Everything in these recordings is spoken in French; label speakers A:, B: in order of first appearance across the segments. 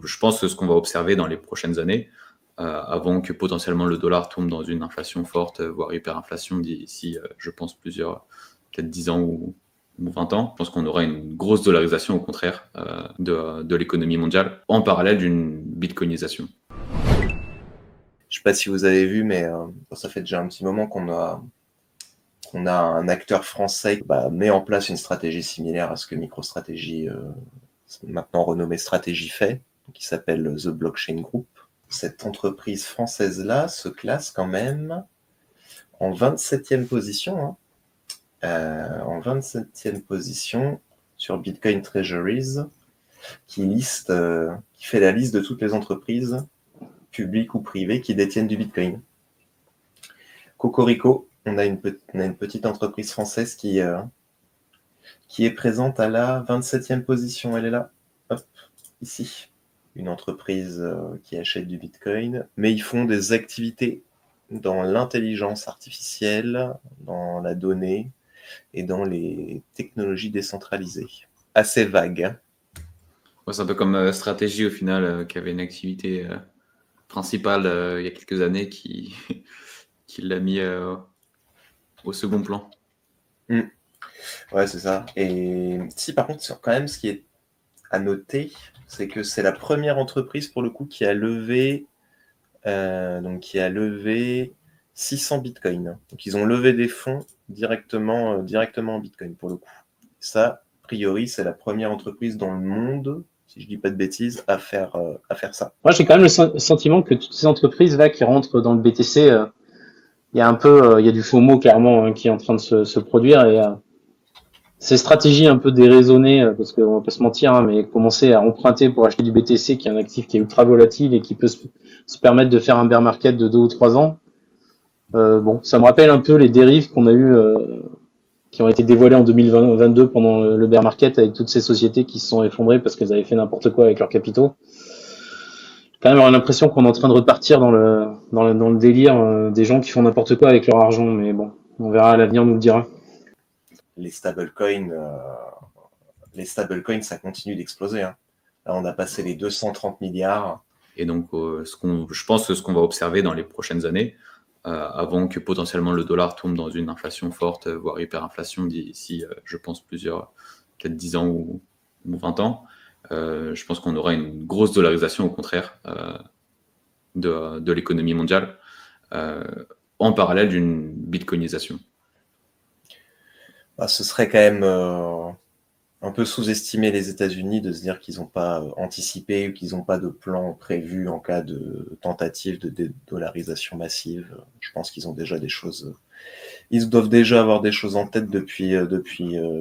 A: je pense que ce qu'on va observer dans les prochaines années, avant que potentiellement le dollar tombe dans une inflation forte, voire hyperinflation d'ici, je pense, peut-être 10 ans ou 20 ans. Je pense qu'on aura une grosse dollarisation, au contraire, de l'économie mondiale, en parallèle d'une bitcoinisation.
B: Je sais pas si vous avez vu, mais ça fait déjà un petit moment qu'on a un acteur français qui met en place une stratégie similaire à ce que MicroStrategy, maintenant renommée Stratégie, fait, qui s'appelle The Blockchain Group. Cette entreprise française-là se classe quand même en 27e position, en 27e position sur Bitcoin Treasuries, qui fait la liste de toutes les entreprises publiques ou privées qui détiennent du Bitcoin. Cocorico, on a une petite entreprise française qui est présente à la 27e position. Elle est là, hop, ici. Une entreprise qui achète du Bitcoin, mais ils font des activités dans l'intelligence artificielle, dans la donnée et dans les technologies décentralisées. Assez vague. Hein.
A: Ouais, c'est un peu comme Stratégie, au final, qui avait une activité principale il y a quelques années qui l'a mis au second plan.
B: Ouais, c'est ça. Et si, par contre, quand même, ce qui est à noter, c'est que c'est la première entreprise, pour le coup, qui a levé 600 bitcoins. Donc, ils ont levé des fonds directement en bitcoin, pour le coup. Ça, a priori, c'est la première entreprise dans le monde, si je dis pas de bêtises, à faire ça.
C: Moi, j'ai quand même le sentiment que toutes ces entreprises là qui rentrent dans le BTC, il y a un peu, il y a du FOMO clairement qui est en train de se produire et ces stratégies un peu déraisonnées, parce qu'on va pas se mentir, mais commencer à emprunter pour acheter du BTC, qui est un actif qui est ultra volatile et qui peut se permettre de faire un bear market de 2 ou 3 ans. Bon, ça me rappelle un peu les dérives qu'on a eu, qui ont été dévoilées en 2022 pendant le bear market, avec toutes ces sociétés qui se sont effondrées parce qu'elles avaient fait n'importe quoi avec leurs capitaux. Quand même, on a l'impression qu'on est en train de repartir dans le délire des gens qui font n'importe quoi avec leur argent, mais bon, on verra, l'avenir nous le dira.
B: Les stablecoins, ça continue d'exploser. Hein. Là, on a passé les 230 milliards.
A: Et donc, je pense que ce qu'on va observer dans les prochaines années, avant que potentiellement le dollar tombe dans une inflation forte, voire hyperinflation d'ici, je pense, peut-être 10 ans ou 20 ans, je pense qu'on aura une grosse dollarisation, au contraire, de l'économie mondiale, en parallèle d'une bitcoinisation.
B: Ce serait quand même un peu sous-estimer les États-Unis de se dire qu'ils n'ont pas anticipé ou qu'ils n'ont pas de plan prévu en cas de tentative de dédollarisation massive. Je pense qu'ils ont déjà des choses. Ils doivent déjà avoir des choses en tête depuis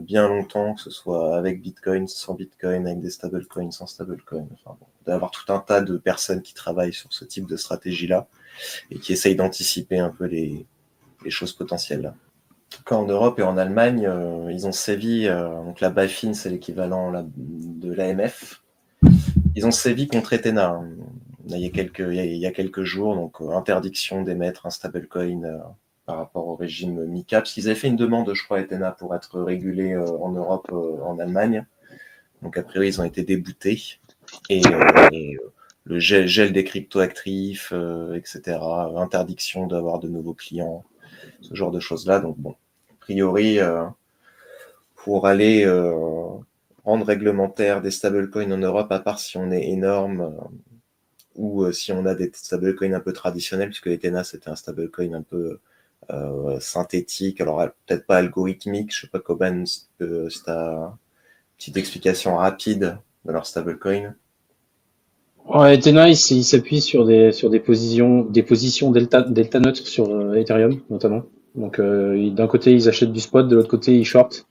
B: bien longtemps, que ce soit avec Bitcoin, sans Bitcoin, avec des stablecoins, sans stablecoins. Enfin, bon, il doit y avoir tout un tas de personnes qui travaillent sur ce type de stratégie-là et qui essayent d'anticiper un peu les choses potentielles. Là. En Europe et en Allemagne, ils ont sévi, donc la BaFin, c'est l'équivalent de l'AMF. Ils ont sévi contre Ethena. Hein. Il y a quelques jours, donc interdiction d'émettre un stablecoin par rapport au régime MiCA, parce qu'ils avaient fait une demande, je crois, à Ethena pour être régulé en Europe, en Allemagne. Donc a priori, ils ont été déboutés. Et le gel des cryptoactifs, etc., interdiction d'avoir de nouveaux clients, ce genre de choses-là. Donc bon, a priori, pour aller rendre réglementaire des stablecoins en Europe, à part si on est énorme ou si on a des stablecoins un peu traditionnels, puisque Ethena, c'était un stablecoin un peu synthétique, alors peut-être pas algorithmique, je sais pas comment, c'est ta petite explication rapide de leur stablecoin.
C: Ouais, Ethena, il s'appuie sur des positions delta neutres sur Ethereum, notamment. Donc, d'un côté, ils achètent du spot, de l'autre côté, ils shortent,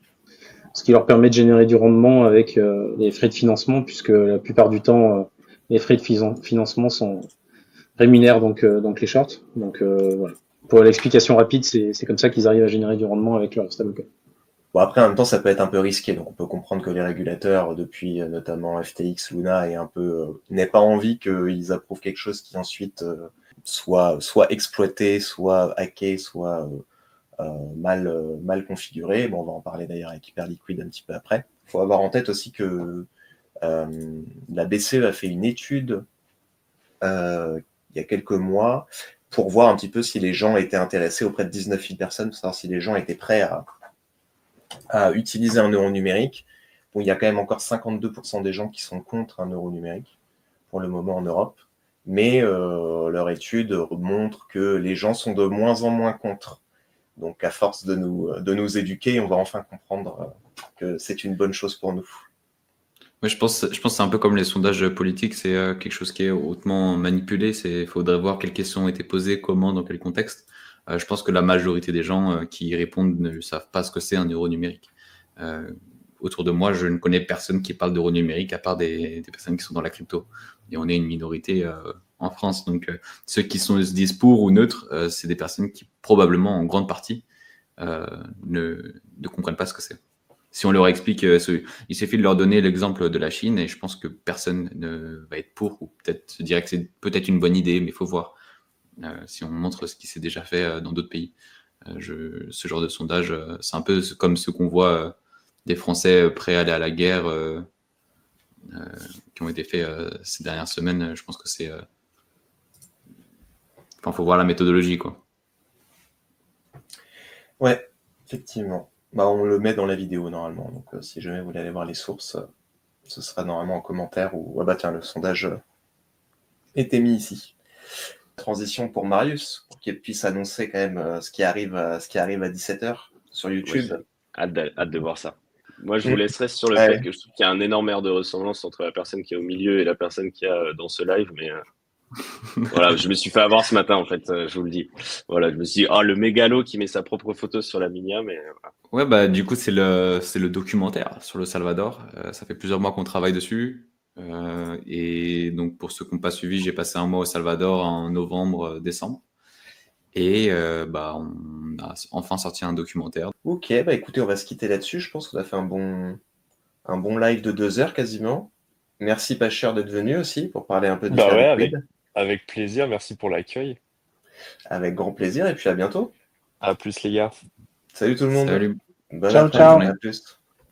C: ce qui leur permet de générer du rendement avec les frais de financement, puisque la plupart du temps, les frais de financement rémunèrent donc les shorts. Donc, voilà. Pour l'explication rapide, c'est comme ça qu'ils arrivent à générer du rendement avec leur stablecoin.
B: Bon, après, en même temps, ça peut être un peu risqué, donc on peut comprendre que les régulateurs, depuis notamment FTX, Luna, n'aient pas envie qu'ils approuvent quelque chose qui ensuite soit exploité, soit hacké, soit mal configuré. Bon, on va en parler d'ailleurs avec Hyperliquid un petit peu après. Il faut avoir en tête aussi que La BCE a fait une étude il y a quelques mois pour voir un petit peu si les gens étaient intéressés auprès de 19 000 personnes, pour savoir si les gens étaient prêts à utiliser un euro numérique. Bon, il y a quand même encore 52% des gens qui sont contre un euro numérique pour le moment en Europe, mais leur étude montre que les gens sont de moins en moins contre. Donc, à force de nous éduquer, on va enfin comprendre que c'est une bonne chose pour nous.
A: Ouais, je pense que c'est un peu comme les sondages politiques, c'est quelque chose qui est hautement manipulé. Il faudrait voir quelles questions ont été posées, comment, dans quel contexte. Je pense que la majorité des gens qui y répondent ne savent pas ce que c'est un euro numérique. Autour de moi, je ne connais personne qui parle d'euro numérique à part des personnes qui sont dans la crypto. Et on est une minorité en France. Donc, ceux qui se disent pour ou neutres, c'est des personnes qui, probablement, en grande partie, ne comprennent pas ce que c'est. Si on leur explique, il suffit de leur donner l'exemple de la Chine et je pense que personne ne va être pour ou peut-être se dirait que c'est peut-être une bonne idée, mais il faut voir si on montre ce qui s'est déjà fait dans d'autres pays. Ce genre de sondage, c'est un peu comme ce qu'on voit des Français prêts à aller à la guerre qui ont été faits ces dernières semaines. Je pense que c'est... Enfin, faut voir la méthodologie, quoi.
B: Ouais, effectivement. On le met dans la vidéo normalement, donc si jamais vous voulez aller voir les sources, ce sera normalement en commentaire ou ah bah tiens, le sondage était mis ici. Transition pour Marius, pour qu'il puisse annoncer quand même ce qui arrive à 17h sur YouTube.
D: Ouais, hâte de voir ça. Moi, je vous laisserai sur le fait que je trouve qu'il y a un énorme air de ressemblance entre la personne qui est au milieu et la personne qui est dans ce live, mais voilà, je me suis fait avoir ce matin, en fait, je vous le dis. Voilà, je me suis dit, le mégalo qui met sa propre photo sur la Minia, mais voilà.
A: Ouais, bah du coup, c'est le documentaire sur le Salvador. Ça fait plusieurs mois qu'on travaille dessus. Et donc, pour ceux qui n'ont pas suivi, j'ai passé un mois au Salvador en novembre, décembre. Et on a enfin sorti un documentaire.
B: Ok, écoutez, on va se quitter là-dessus. Je pense qu'on a fait un bon live de 2 heures quasiment. Merci Pacher d'être venu aussi pour parler un peu du
E: avec plaisir. Merci pour l'accueil.
B: Avec grand plaisir et puis à bientôt.
E: À plus les gars.
B: Salut tout le monde.
A: Salut.
B: Bonne
C: Ciao,
B: après-midi.
C: ciao.
B: À plus.